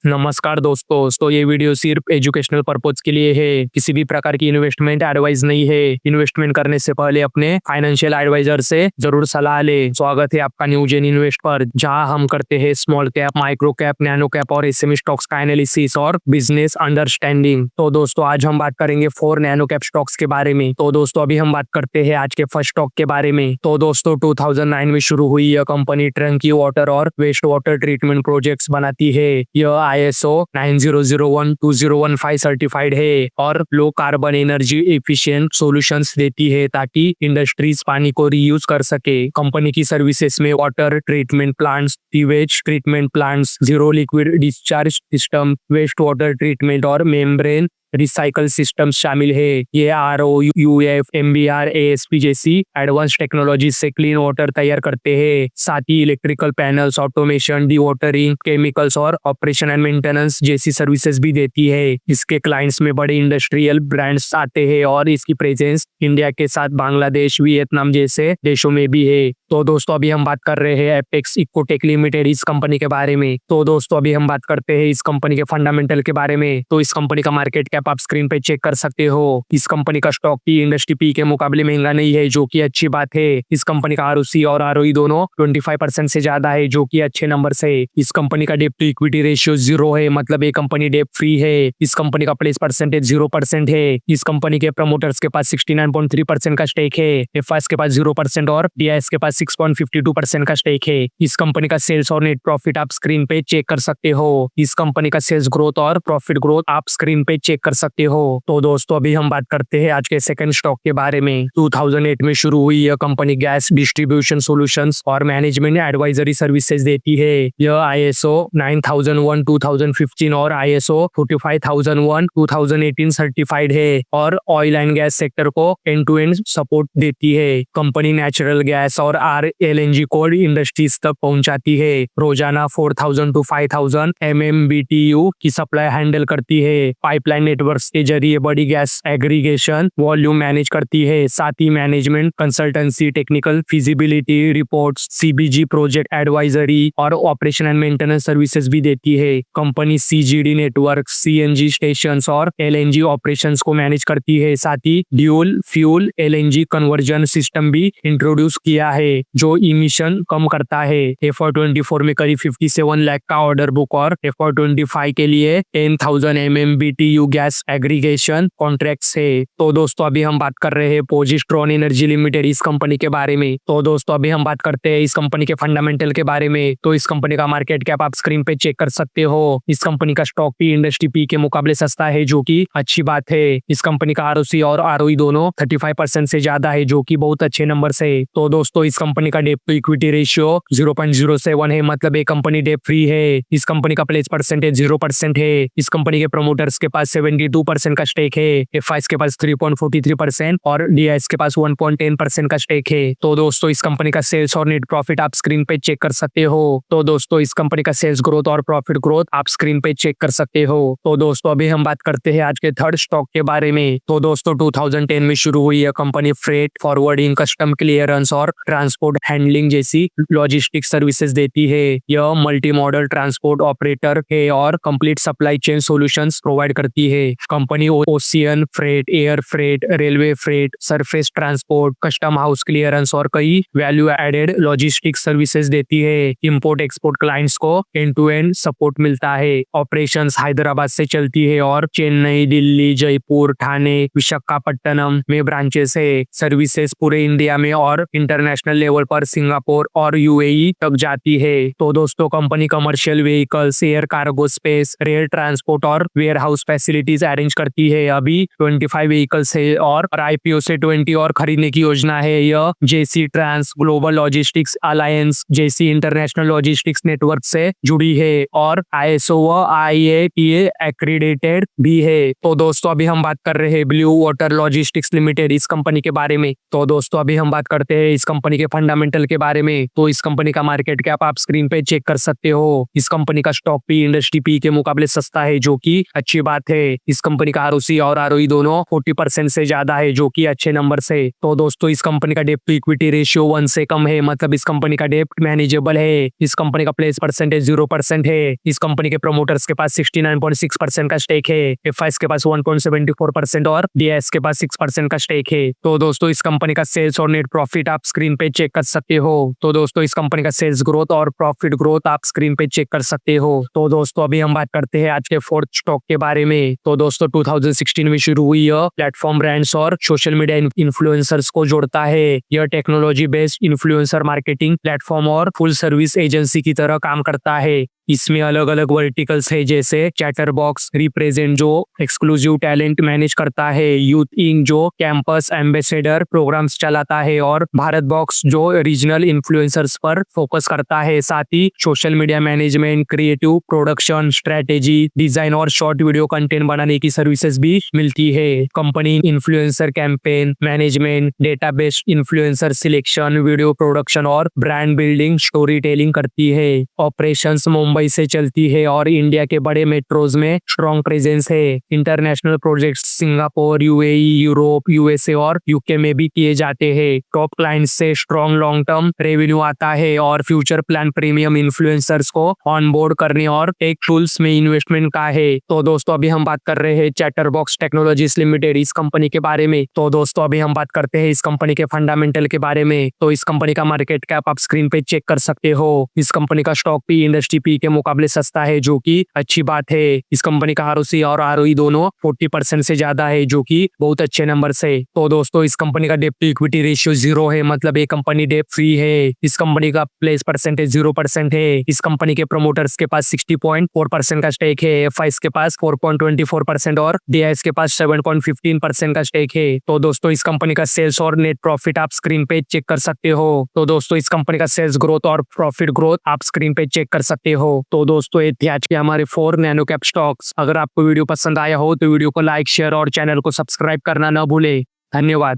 नमस्कार दोस्तों। तो ये वीडियो सिर्फ एजुकेशनल पर्पज के लिए है, किसी भी प्रकार की इन्वेस्टमेंट एडवाइस नहीं है। इन्वेस्टमेंट करने से पहले अपने फाइनेंशियल एडवाइजर से जरूर सलाह ले। स्वागत है आपका न्यू जेन इन्वेस्ट पर, जहां हम करते हैं small cap, micro cap, nano cap और एसएमई स्टॉक्स का एनालिसिस और बिजनेस अंडरस्टैंडिंग। तो दोस्तों आज हम बात करेंगे 4 नैनो कैप स्टॉक्स के बारे में। तो दोस्तों अभी हम बात करते हैं आज के फर्स्ट स्टॉक के बारे में। तो दोस्तों 2009 में शुरू हुई यह कंपनी टंकी वाटर और वेस्ट वाटर ट्रीटमेंट प्रोजेक्ट्स बनाती है। यह ISO 9001-2015 सर्टिफाइड है और low carbon energy efficient solutions देती है ताकि इंडस्ट्रीज पानी को रीयूज कर सके। कंपनी की सर्विसेज में water treatment plants, sewage treatment plants, zero liquid discharge system, waste water treatment और मेम्ब्रेन रिसाइकल सिस्टम शामिल है। ये RO, UF, MBR, ASP जैसी एडवांस टेक्नोलॉजी से क्लीन वाटर तैयार करते हैं। साथ ही electrical panels, automation, dewatering, chemicals और ऑपरेशन एंड मेंटेनेंस जैसी सर्विसेज भी देती है। इसके क्लाइंट्स में बड़े इंडस्ट्रियल ब्रांड्स आते हैं और इसकी प्रेजेंस इंडिया के साथ बांग्लादेश, वियतनाम जैसे देशों में भी है। तो दोस्तों अभी हम बात कर रहे हैं एपेक्स इकोटेक लिमिटेड इस कंपनी के बारे में। तो दोस्तों अभी हम बात करते हैं इस कंपनी के फंडामेंटल के बारे में। तो इस कंपनी का मार्केट कैप आप स्क्रीन पे चेक कर सकते हो। इस कंपनी का स्टॉक की इंडस्ट्री पी के मुकाबले महंगा नहीं है, जो कि अच्छी बात है। इस कंपनी का ROC और ROE दोनों 25% से ज्यादा है, जो कि अच्छे नंबर है। इस कंपनी का डेट टू इक्विटी रेशियो 0 है, मतलब ये कंपनी डेट फ्री है। इस कंपनी का प्लेस परसेंटेज 0% है। इस कंपनी के प्रमोटर्स के पास 69.3% का स्टेक है। FIs के पास 0% और DIs के पास 6.52% का स्टेक है। इस कंपनी का सेल्स और नेट प्रॉफिट आप स्क्रीन पे चेक कर सकते हो। इस कंपनी का सेल्स ग्रोथ और प्रॉफिट ग्रोथ आप स्क्रीन पे चेक कर सकते हो। तो दोस्तों अभी हम बात करते हैं आज के सेकंड स्टॉक के बारे में। 2008 में शुरू हुई यह कंपनी गैस डिस्ट्रीब्यूशन सॉल्यूशंस और मैनेजमेंट एडवाइजरी सर्विसेज देती है। यह ISO 9001-2015 और ISO 45001-2018 सर्टिफाइड है और ऑयल एंड गैस सेक्टर को एंड टू एंड सपोर्ट देती है। कंपनी नेचुरल गैस और LNG कोल्ड इंडस्ट्रीज तक पहुंचाती है। रोजाना 4000 to 5000 MMBTU की सप्लाई हैंडल करती है। पाइपलाइन नेटवर्क के जरिए बड़ी गैस एग्रीगेशन वॉल्यूम मैनेज करती है। साथ ही management consultancy, technical feasibility reports, CBG project advisory और ऑपरेशन एंड मेंटेनेंस सर्विसेज भी देती है। Company CGD network, CNG station और LNG ऑपरेशंस को मैनेज करती है। साथ ही dual fuel LNG conversion system भी इंट्रोड्यूस किया है, जो इमिशन कम करता है। FY24 में करीब 57 लाख का ऑर्डर बुक और FY25 के लिए 10,000 MMBTU गैस एग्रीगेशन कॉन्ट्रैक्ट्स है। तो दोस्तों अभी हम बात कर रहे हैं पोजिस्ट्रॉन एनर्जी लिमिटेड इस कंपनी के बारे में। तो दोस्तों अभी हम बात करते हैं इस कंपनी के फंडामेंटल के बारे में। तो इस कंपनी का मार्केट कैप आप स्क्रीन पे चेक कर सकते हो। इस कंपनी का स्टॉक भी इंडस्ट्री पी के मुकाबले सस्ता है, जो कि अच्छी बात है। इस कंपनी का ROC और ROE दोनों 35% से ज्यादा है, जो कि बहुत अच्छे नंबर है। तो दोस्तों इस कंपनी का डेट टू इक्विटी रेशियो 0.07 है, मतलब ये कंपनी डेट फ्री है। इस कंपनी का प्लेस परसेंटेज 0% है। इस कंपनी के प्रमोटर्स के पास 72% का स्टेक है। FIs के पास 3.43% और DIs के पास 1.10% का स्टेक है। तो दोस्तों इस कंपनी का सेल्स और नेट प्रॉफिट आप स्क्रीन पे चेक कर सकते हो। तो दोस्तों इस कंपनी का सेल्स ग्रोथ और प्रॉफिट ग्रोथ आप स्क्रीन पे चेक कर सकते हो। तो दोस्तों अभी हम बात करते हैं आज के थर्ड स्टॉक के बारे में। तो दोस्तों 2010 में शुरू हुई यह company freight forwarding, custom clearance और ट्रांसपोर्ट हैंडलिंग जैसी लॉजिस्टिक्स सर्विसेज देती है। यह मल्टी मॉडल ट्रांसपोर्ट ऑपरेटर है और complete supply chain solutions provide करती है। Company ocean freight, air freight, railway freight, surface transport, custom house clearance और कई वैल्यू एडेड लॉजिस्टिक्स सर्विसेज देती है। इंपोर्ट एक्सपोर्ट क्लाइंट्स को एंड टू एंड सपोर्ट मिलता है। ऑपरेशंस हैदराबाद से चलती है और चेन्नई, दिल्ली, जयपुर, ठाणे, विशाखापट्टनम में ब्रांचेस है। सर्विसेज पूरे इंडिया में और इंटरनेशनल लेवल पर सिंगापुर और UAE तक जाती है। तो दोस्तों company commercial vehicles, air cargo space, rail transport और वेयर हाउस फैसिलिटीज अरेंज करती है। अभी 25 व्हीकल्स है और IPO से 20 और खरीदने की योजना है। यह JC trans, global logistics alliance जैसी इंटरनेशनल लॉजिस्टिक्स नेटवर्क से जुड़ी है और ISO व IATA एक्रीडेटेड भी है। तो दोस्तों अभी हम बात कर रहे हैं ब्लू वाटर लॉजिस्टिक्स लिमिटेड इस कंपनी के बारे में। तो दोस्तों अभी हम बात करते हैं इस कंपनी के फंडामेंटल के बारे में। तो इस कंपनी का मार्केट कैप आप स्क्रीन पे चेक कर सकते हो। इस कंपनी का स्टॉक भी इंडस्ट्री पी के मुकाबले सस्ता है, जो कि अच्छी बात है। इस कंपनी का आरओसी और आरओई दोनों 40% से ज्यादा है, जो कि अच्छे नंबर से। तो दोस्तों इस कंपनी का डेट टू इक्विटी रेशियो 1 से कम है, मतलब इस कंपनी का डेट मैनेजेबल है। इस कंपनी का प्लेस परसेंटेज 0% है। इस कंपनी के प्रमोटर्स के पास 69.6% का स्टेक है। एफआईएस के पास 1.74% और डीआईएस के पास 6% का स्टेक है। तो दोस्तों इस कंपनी का सेल्स और नेट प्रॉफिट आप स्क्रीन पे चेक कर सकते हो। तो दोस्तों इस कंपनी का सेल्स ग्रोथ और प्रॉफिट ग्रोथ आप स्क्रीन पे चेक कर सकते हो। तो दोस्तों अभी हम बात करते हैं आज के फोर्थ स्टॉक के बारे में। तो दोस्तों 2016 में शुरू हुई यह प्लेटफॉर्म ब्रांड्स और सोशल मीडिया इन्फ्लुएंसर्स को जोड़ता है। यह technology based influencer marketing platform और फुल सर्विस एजेंसी की तरह काम करता है। इसमें अलग अलग वर्टिकल्स है, जैसे चैटरबॉक्स रिप्रेजेंट जो एक्सक्लूसिव टैलेंट मैनेज करता है, यूथ इंक जो कैंपस एम्बेसडर प्रोग्राम्स चलाता है, और भारत बॉक्स जो रीजनल इन्फ्लुएंसर्स पर फोकस करता है। साथ ही social media management, creative production, strategy, design और शॉर्ट वीडियो कंटेंट बनाने की सर्विसेज भी मिलती है। Company influencer campaign management, database influencer selection, video production और ब्रांड बिल्डिंग स्टोरी टेलिंग करती है। ऑपरेशंस मुंबई से चलती है और इंडिया के बड़े मेट्रोज में स्ट्रॉन्ग प्रेजेंस है। International projects Singapore, UAE, Europe, USA और यूके में भी किए जाते हैं। टॉप क्लाइंट्स से स्ट्रॉन्ग लॉन्ग टर्म रेवेन्यू आता है और फ्यूचर प्लान प्रीमियम इन्फ्लुएंसर्स को ऑनबोर्ड करने और टेक टूल्स में इन्वेस्टमेंट का है। तो दोस्तों अभी हम बात कर रहे हैं चैटरबॉक्स टेक्नोलॉजीज लिमिटेड इस कंपनी के बारे में। तो दोस्तों अभी हम बात करते हैं इस कंपनी के फंडामेंटल के बारे में। तो इस कंपनी का मार्केट कैप आप स्क्रीन पे चेक कर सकते हो। इस कंपनी का स्टॉक पी इंडस्ट्री पी के मुकाबले सस्ता है, जो कि अच्छी बात है। इस कंपनी का आरओसी और आरओई दोनों 40% से ज्यादा है, जो कि बहुत अच्छे नंबर से। तो दोस्तों इस कंपनी का डेट टू इक्विटी रेशियो 0 है, मतलब ये कंपनी डेट फ्री है। इस कंपनी का प्लेस परसेंटेज 0% है। इस कंपनी के प्रमोटर्स के पास 60.4% का स्टेक है। एफआईएस के पास 4.24% और डीआईएस के पास 7.15% का स्टेक है। तो दोस्तों इस कंपनी का सेल्स और नेट प्रॉफिट आप स्क्रीन पे चेक कर सकते हो। तो दोस्तों इस कंपनी का सेल्स ग्रोथ और प्रॉफिट ग्रोथ आप स्क्रीन पे चेक कर सकते हो। तो दोस्तों ये थे आज के हमारे 4 नैनो कैप स्टॉक्स। अगर आपको वीडियो पसंद आया हो तो वीडियो को लाइक, शेयर और चैनल को सब्सक्राइब करना न भूले। धन्यवाद।